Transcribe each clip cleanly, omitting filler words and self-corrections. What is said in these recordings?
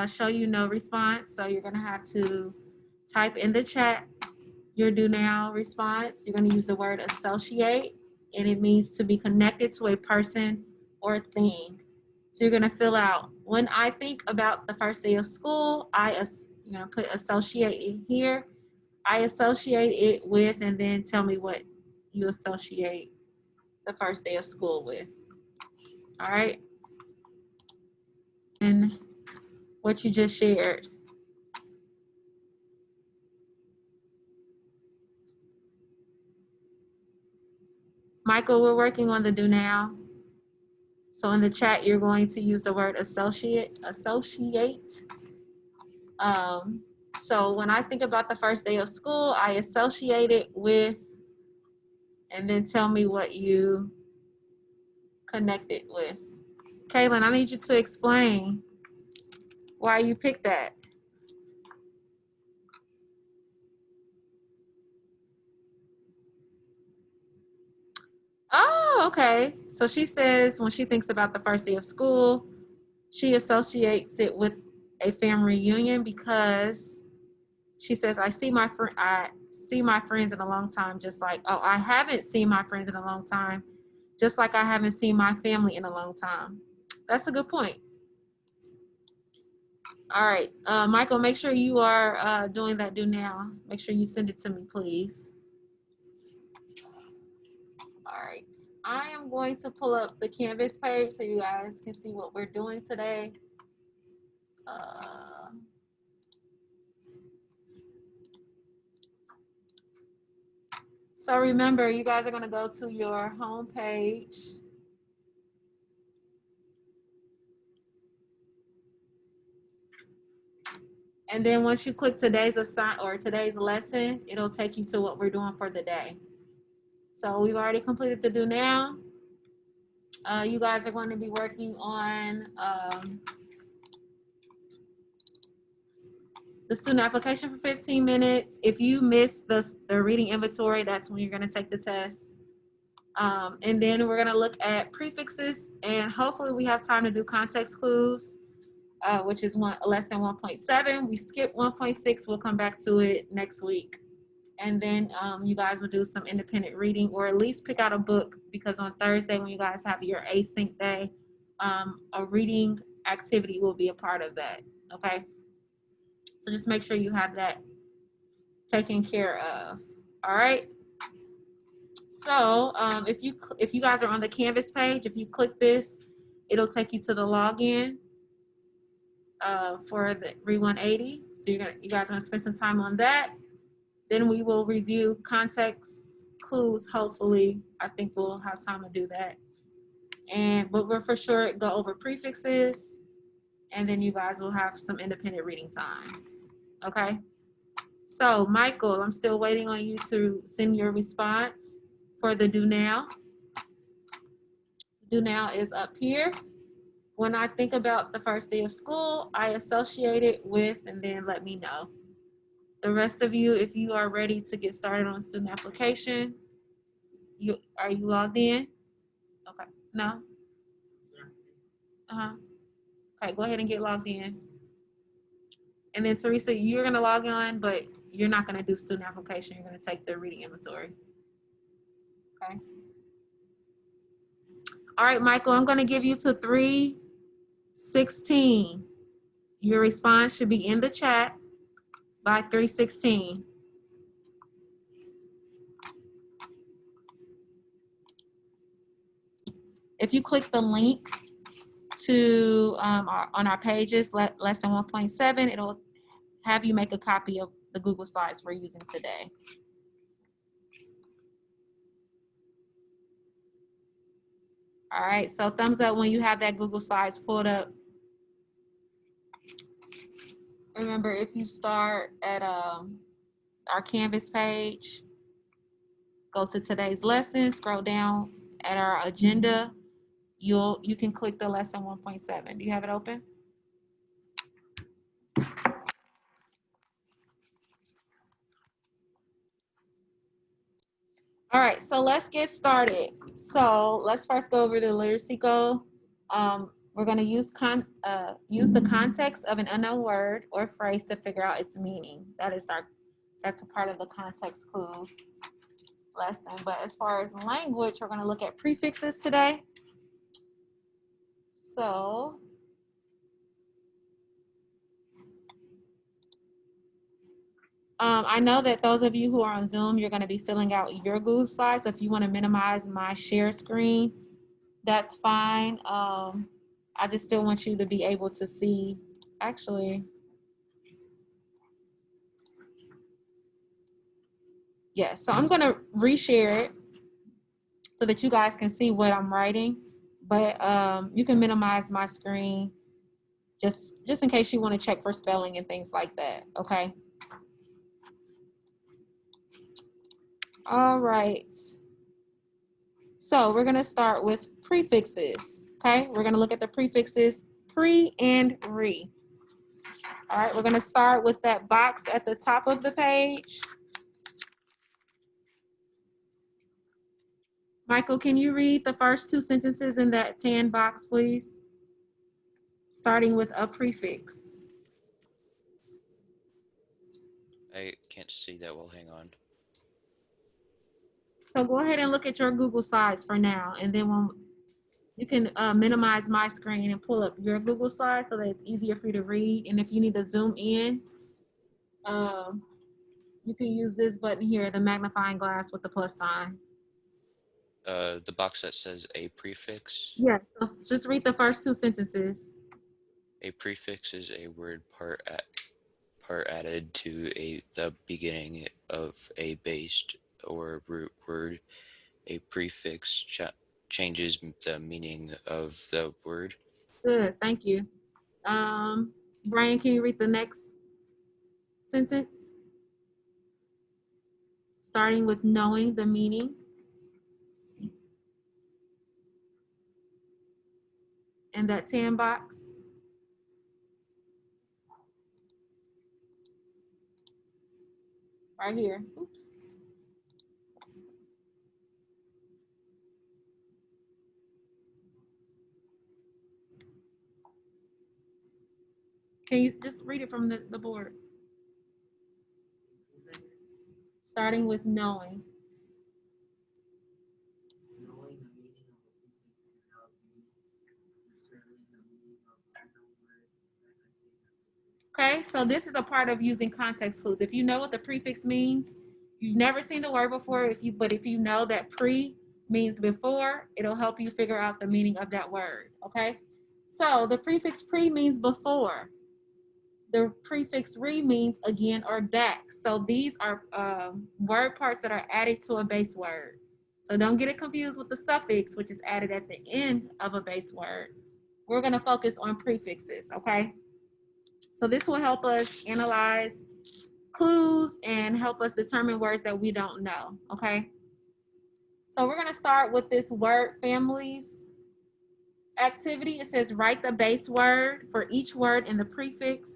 show you no response. So you're gonna have to type in the chat your do now response. You're gonna use the word associate, and it means to be connected to a person or thing. So you're gonna fill out, when I think about the first day of school, you're gonna put associate it here. I associate it with, and then tell me what you associate the first day of school with. All right. And what you just shared. Michael, we're working on the do now. So in the chat, you're going to use the word associate. Um, so when I think about the first day of school, I associate it with, and then tell me what you connect it with. Kaylin, I need you to explain why you picked that. Oh, okay. So she says when she thinks about the first day of school, she associates it with a family reunion because she says, I see my friends in a long time, just like, oh, I haven't seen my friends in a long time, just like I haven't seen my family in a long time. That's a good point. All right, Michael, make sure you are doing that do now. Make sure you send it to me, please. All right, I am going to pull up the Canvas page so you guys can see what we're doing today. So remember, you guys are going to go to your home page. And then once you click today's today's lesson, it'll take you to what we're doing for the day. So we've already completed the do now. You guys are going to be working on the student application for 15 minutes. If you miss the reading inventory, that's when you're going to take the test. And then we're going to look at prefixes, and hopefully we have time to do context clues, which is lesson 1.7. We skipped 1.6. We'll come back to it next week. And then you guys will do some independent reading, or at least pick out a book, because on Thursday when you guys have your async day, a reading activity will be a part of that. Okay, so just make sure you have that taken care of. All right, so if you guys are on the Canvas page, if you click this, it'll take you to the login for the Read 180. So you guys are gonna spend some time on that. Then we will review context clues. Hopefully, I think we'll have time to do that. But we'll for sure go over prefixes, and then you guys will have some independent reading time. Okay. So Michael, I'm still waiting on you to send your response for the do now. Do now is up here. When I think about the first day of school, I associate it with, and then let me know. The rest of you, if you are ready to get started on student application, are you logged in? Okay. No? Uh-huh. Okay, go ahead and get logged in. And then Teresa, you're gonna log on, but you're not gonna do student application. You're gonna take the reading inventory. Okay. All right, Michael, I'm gonna give you to 3:16. Your response should be in the chat by 3:16. If you click the link to on our pages, lesson 1.7, it'll have you make a copy of the Google Slides we're using today. All right, so thumbs up when you have that Google Slides pulled up. Remember, if you start at our Canvas page, go to today's lesson, scroll down at our agenda, you can click the lesson 1.7. Do you have it open? All right, so let's get started. So let's first go over the literacy goal. We're We're going to use the context of an unknown word or phrase to figure out its meaning. That's a part of the context clues lesson. But as far as language, we're going to look at prefixes today. So I know that those of you who are on Zoom, you're going to be filling out your Google Slides. So if you want to minimize my share screen, that's fine. I just still want you to be able to see. Actually, yes. So I'm going to reshare it so that you guys can see what I'm writing. But you can minimize my screen just in case you want to check for spelling and things like that. Okay. All right. So we're going to start with prefixes. Okay. We're going to look at the prefixes pre and re. All right. We're going to start with that box at the top of the page. Michael, can you read the first two sentences in that tan box, please? Starting with a prefix. I can't see that well. Hang on. So go ahead and look at your Google Slides for now, and then when you can minimize my screen and pull up your Google Slides so that it's easier for you to read. And if you need to zoom in, you can use this button here, the magnifying glass with the plus sign. The box that says a prefix. Yeah, so just read the first two sentences. A prefix is a word part added to the beginning of a base or root word. A prefix changes the meaning of the word. Good, thank you. Brian, can you read the next sentence? Starting with knowing the meaning. And that tan box. Right here. Oops. Can you just read it from the board? Starting with knowing. Okay, so this is a part of using context clues. If you know what the prefix means, you've never seen the word before, but if you know that pre means before, it'll help you figure out the meaning of that word, okay? So the prefix pre means before. The prefix re means again or back. So these are word parts that are added to a base word. So don't get it confused with the suffix, which is added at the end of a base word. We're going to focus on prefixes, okay? So this will help us analyze clues and help us determine words that we don't know, okay? So we're going to start with this word families activity. It says write the base word for each word in the prefix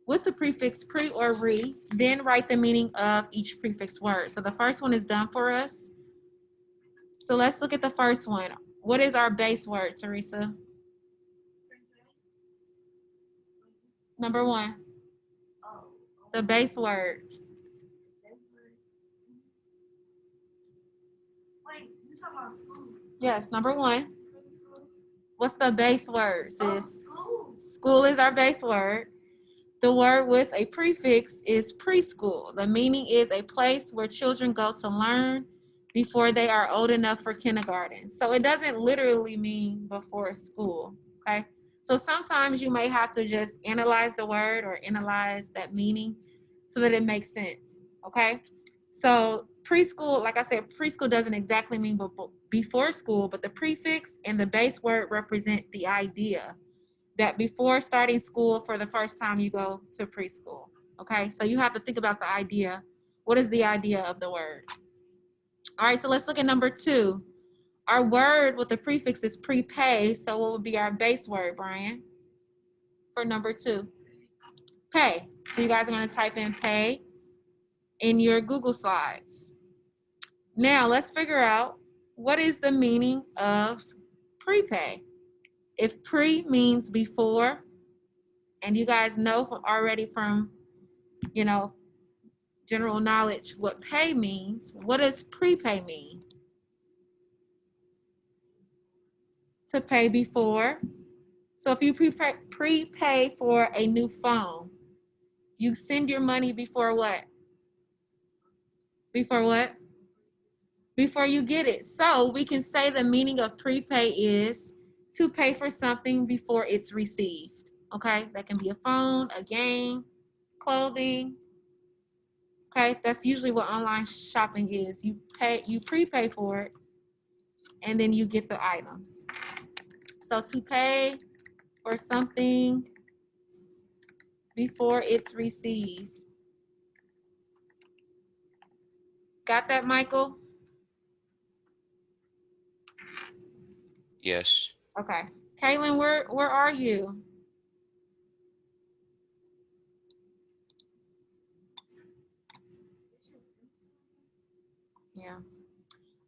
with the prefix pre or re, then write the meaning of each prefix word. So the first one is done for us. So let's look at the first one. What is our base word, Teresa? Number one. The base word. Wait, you talking about school? Yes, number one. What's the base word, sis? School. School is our base word. The word with a prefix is preschool. The meaning is a place where children go to learn before they are old enough for kindergarten. So it doesn't literally mean before school, okay? So sometimes you may have to just analyze the word or analyze that meaning so that it makes sense, okay? So preschool, like I said, preschool doesn't exactly mean before school, but the prefix and the base word represent the idea that before starting school for the first time you go to preschool, okay? So you have to think about the idea. What is the idea of the word? All right, so let's look at number two. Our word with the prefix is prepay, so what would be our base word, Brian, for number two? Pay. So you guys are gonna type in pay in your Google Slides. Now let's figure out what is the meaning of prepay. If pre means before, and you guys know already from, you know, general knowledge what pay means, what does prepay mean? To pay before. So if you prepay for a new phone, you send your money before what? Before what? Before you get it. So we can say the meaning of prepay is to pay for something before it's received. Okay, that can be a phone, a game, clothing. Okay, that's usually what online shopping is. You prepay for it, and then you get the items. So to pay for something before it's received. Got that, Michael? Yes. Okay. Kaylin, where are you? Yeah.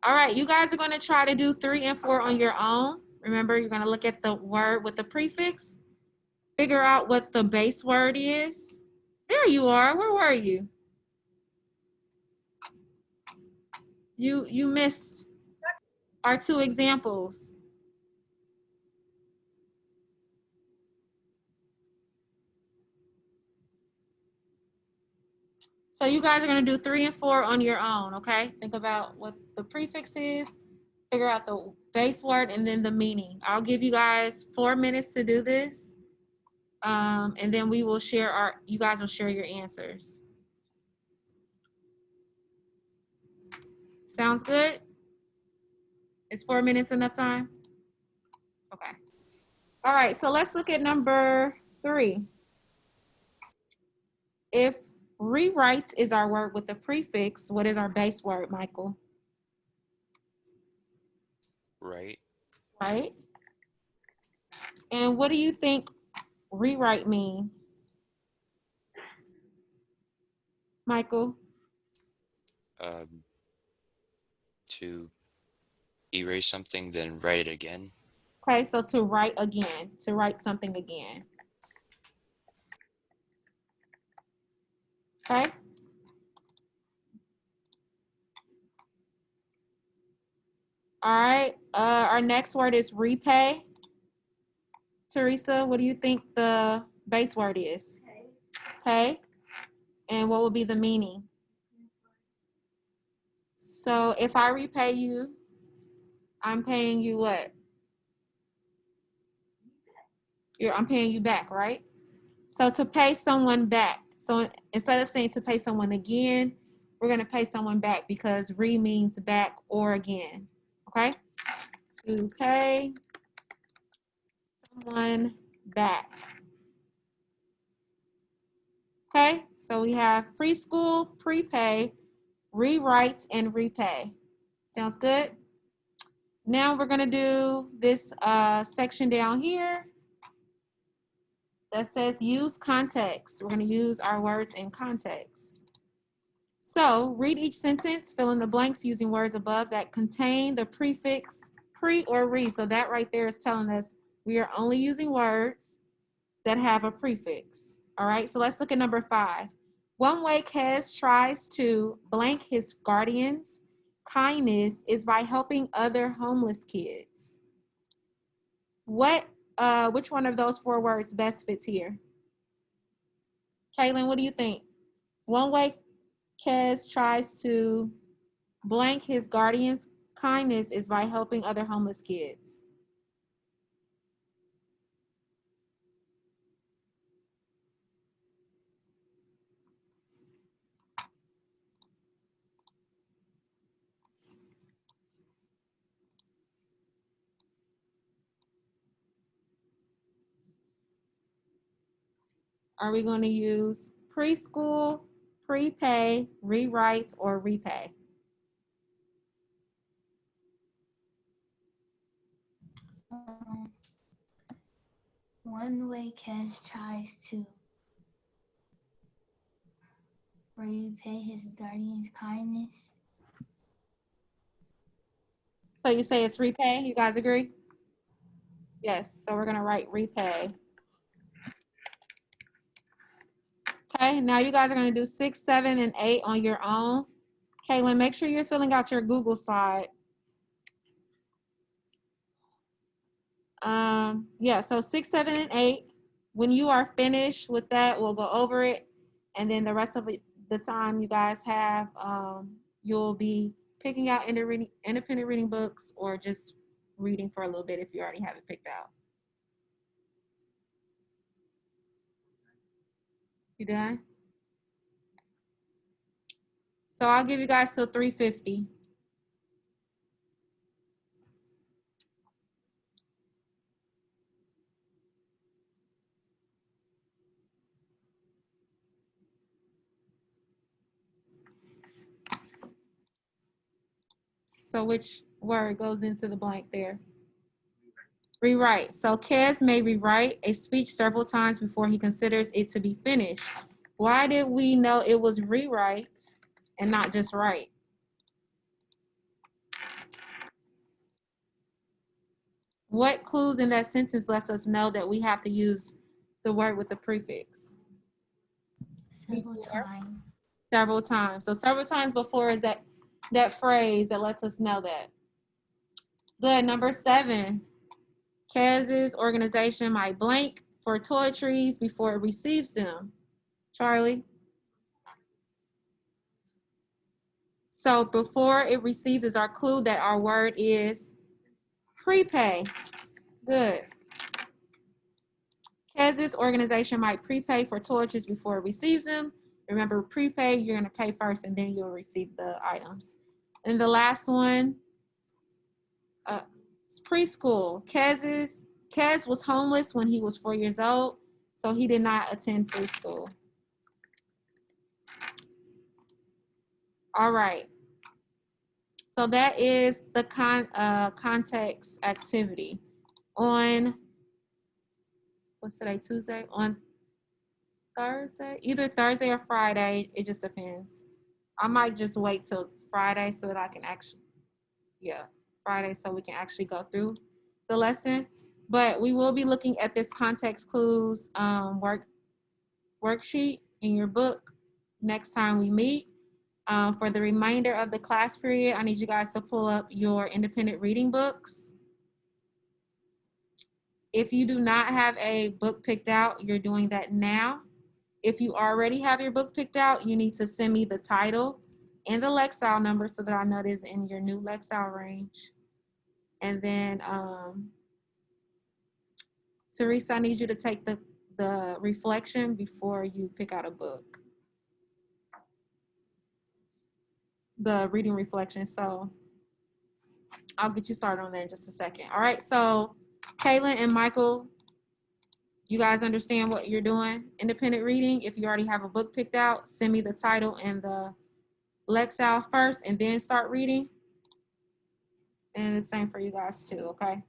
All right, you guys are going to try to do 3 and 4 on your own. Remember, you're going to look at the word with the prefix, figure out what the base word is. There you are. Where were you? You missed our 2 examples. So you guys are going to do 3 and 4 on your own, okay? Think about what the prefix is, figure out the base word, and then the meaning. I'll give you guys 4 minutes to do this. And then we will share you guys will share your answers. Sounds good? Is 4 minutes enough time? Okay. All right, so let's look at number 3. If rewrites is our word with the prefix, what is our base word, Michael? Right. Right? And what do you think rewrite means, Michael? To erase something, then write it again. Okay, so to write again, to write something again. Okay? All right, our next word is repay. Teresa, what do you think the base word is? Pay. And what will be the meaning? So if I repay you, I'm paying you what? I'm paying you back, right? So to pay someone back. So instead of saying to pay someone again, we're going to pay someone back because re means back or again. Okay? To pay someone back. Okay? So we have preschool, prepay, rewrite, and repay. Sounds good? Now we're going to do this section down here that says use context. We're going to use our words in context. So read each sentence, fill in the blanks using words above that contain the prefix pre or re. So that right there is telling us we are only using words that have a prefix. All right, so let's look at number 5. One way Kez tries to blank his guardians' kindness is by helping other homeless kids. Which one of those 4 words best fits here? Kaylin, what do you think? One way Kez tries to blank his guardian's kindness is by helping other homeless kids. Are we going to use preschool, prepay, rewrite, or repay? One way Cash tries to repay his guardian's kindness. So you say it's repay? You guys agree? Yes, so we're gonna write repay. Okay, now you guys are gonna do 6, 7, and 8 on your own. Kaylin, make sure you're filling out your Google slide. Yeah, so 6, 7, and 8. When you are finished with that, we'll go over it. And then the rest of the time you guys have, you'll be picking out independent reading books or just reading for a little bit if you already have it picked out. You done? So I'll give you guys till 3:50. So which word goes into the blank there? Rewrite. So Kez may rewrite a speech several times before he considers it to be finished. Why did we know it was rewrite and not just write? What clues in that sentence lets us know that we have to use the word with the prefix? Several times. Several times. So several times before is that phrase that lets us know that. Good. Number 7. Kez's organization might blank for toiletries before it receives them. Charlie? So before it receives is our clue that our word is prepay. Good. Kez's organization might prepay for toiletries before it receives them. Remember, prepay, you're going to pay first and then you'll receive the items. And the last one, it's preschool. Kez was homeless when he was 4 years old, so he did not attend preschool. All right. So that is the context activity. On, what's today, Tuesday? On Thursday, either Thursday or Friday, it just depends. I might just wait till Friday so that I can actually, Friday so we can actually go through the lesson. But we will be looking at this context clues worksheet in your book next time we meet. For the remainder of the class period, I need you guys to pull up your independent reading books. If you do not have a book picked out, you're doing that now. If you already have your book picked out, you need to send me the title and the Lexile number so that I know it is in your new Lexile range. And then, Teresa, I need you to take the reflection before you pick out a book. The reading reflection. So I'll get you started on that in just a second. All right. So Kaylin and Michael, you guys understand what you're doing? Independent reading. If you already have a book picked out, send me the title and the Lexile first and then start reading. And the same for you guys too, okay?